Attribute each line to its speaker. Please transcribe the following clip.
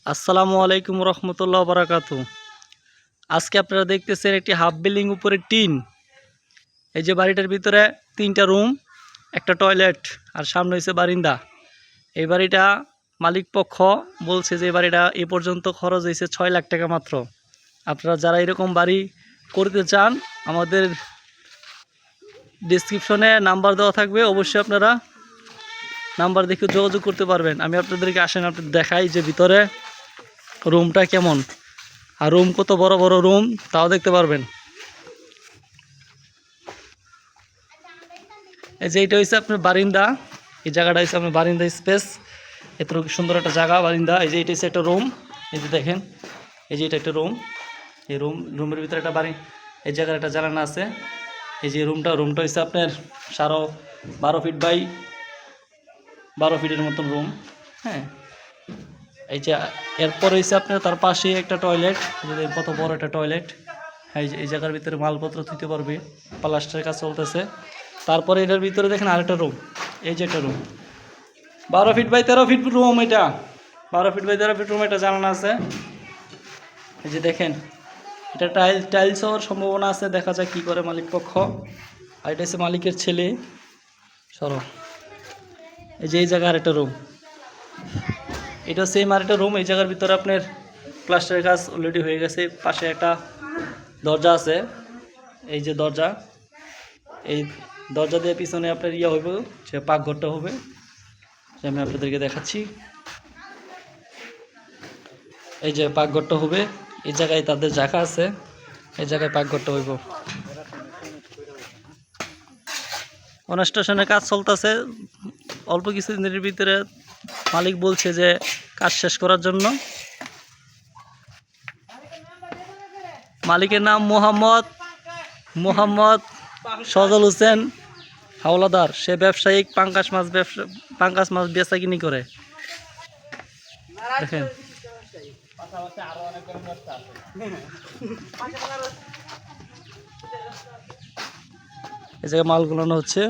Speaker 1: আসসালামু আলাইকুম রহমতুল্লাহ বারাকাতু। আজকে আপনারা দেখতেছেন একটি হাফ বিল্ডিং উপরে টিন। এই যে বাড়িটার ভিতরে 3টা রুম, একটা টয়লেট আর সামনে হয়েছে বারিন্দা। এই বাড়িটা মালিক পক্ষ বলছে যে বাড়িটা এ পর্যন্ত খরচ হয়েছে 6 লাখ টাকা মাত্র। আপনারা যারা এরকম বাড়ি করতে চান আমাদের ডেসক্রিপশনে নাম্বার দেওয়া থাকবে, অবশ্যই আপনারা নাম্বার দেখে যোগাযোগ করতে পারবেন। আমি আপনাদেরকে আপনাদের দেখাই যে ভিতরে রুমটা কেমন আর রুম কত বড় বড় রুম তাও দেখতে পারবেন। এই যে এটা হচ্ছে আপনার বারিন্দা, এই জায়গাটা হচ্ছে আপনার বারিন্দা স্পেস। এত সুন্দর একটা জায়গা বারিন্দা। এই যে এটা হচ্ছে একটা রুম, এই যে দেখেন, এই যে এটা একটা রুম। এই রুমের ভিতরে একটা বাড়ি, এই জায়গার একটা জানালা আছে। এই যে রুমটা হচ্ছে আপনার 12.5 ফিট বাই 12 ফিটের মতন রুম। হ্যাঁ, এই যে এরপর হয়েছে আপনার তার পাশে একটা টয়লেট, কত বড় একটা টয়লেট। এই জায়গার ভিতরে মালপত্র থুইতে পারবে, প্লাস্টারের কাজ চলতেছে। তারপরে এটার ভিতরে দেখেন আরেকটা রুম, এই যে একটা room 12 feet by 13 feet room. এটা 12 ফিট বাই 13 ফিট রুম, এটা জানানো আছে। এই যে দেখেন, এটা টাইলস হওয়ার সম্ভাবনা আছে, দেখা যায় কি করে মালিক পক্ষ। আর এটা হচ্ছে মালিকের ছেলে সরব। এই যে এই জায়গার একটা রুম, এটা সেম আর একটা রুম। এই জায়গার ভিতরে আপনার প্লাস্টারের কাজ অলরেডি হয়ে গেছে। পাশে একটা দরজা আছে, এই যে দরজা, এই দরজা দিয়ে পিছনে আপনার হইব যে পাকঘরটা হবে, যে আমি আপনাদেরকে দেখাচ্ছি। এই যে পাকঘরটা হবে, এই জায়গায় তাদের জায়গা আছে, এই জায়গায় পাকঘরটা হইব। কনস্ট্রাকশনের কাজ চলতেছে, অল্প কিছুদিনের ভিতরে মালিক বলছে যে কাজ শেষ করার জন্য। মালিকের নাম মোহাম্মদ সজল হোসেন হাওলাদার। সে ব্যবসায়িক পাঙ্গাস মাছ বেচা কিনি করে। দেখেন, এই জায়গায় মাল গুলানো হচ্ছে।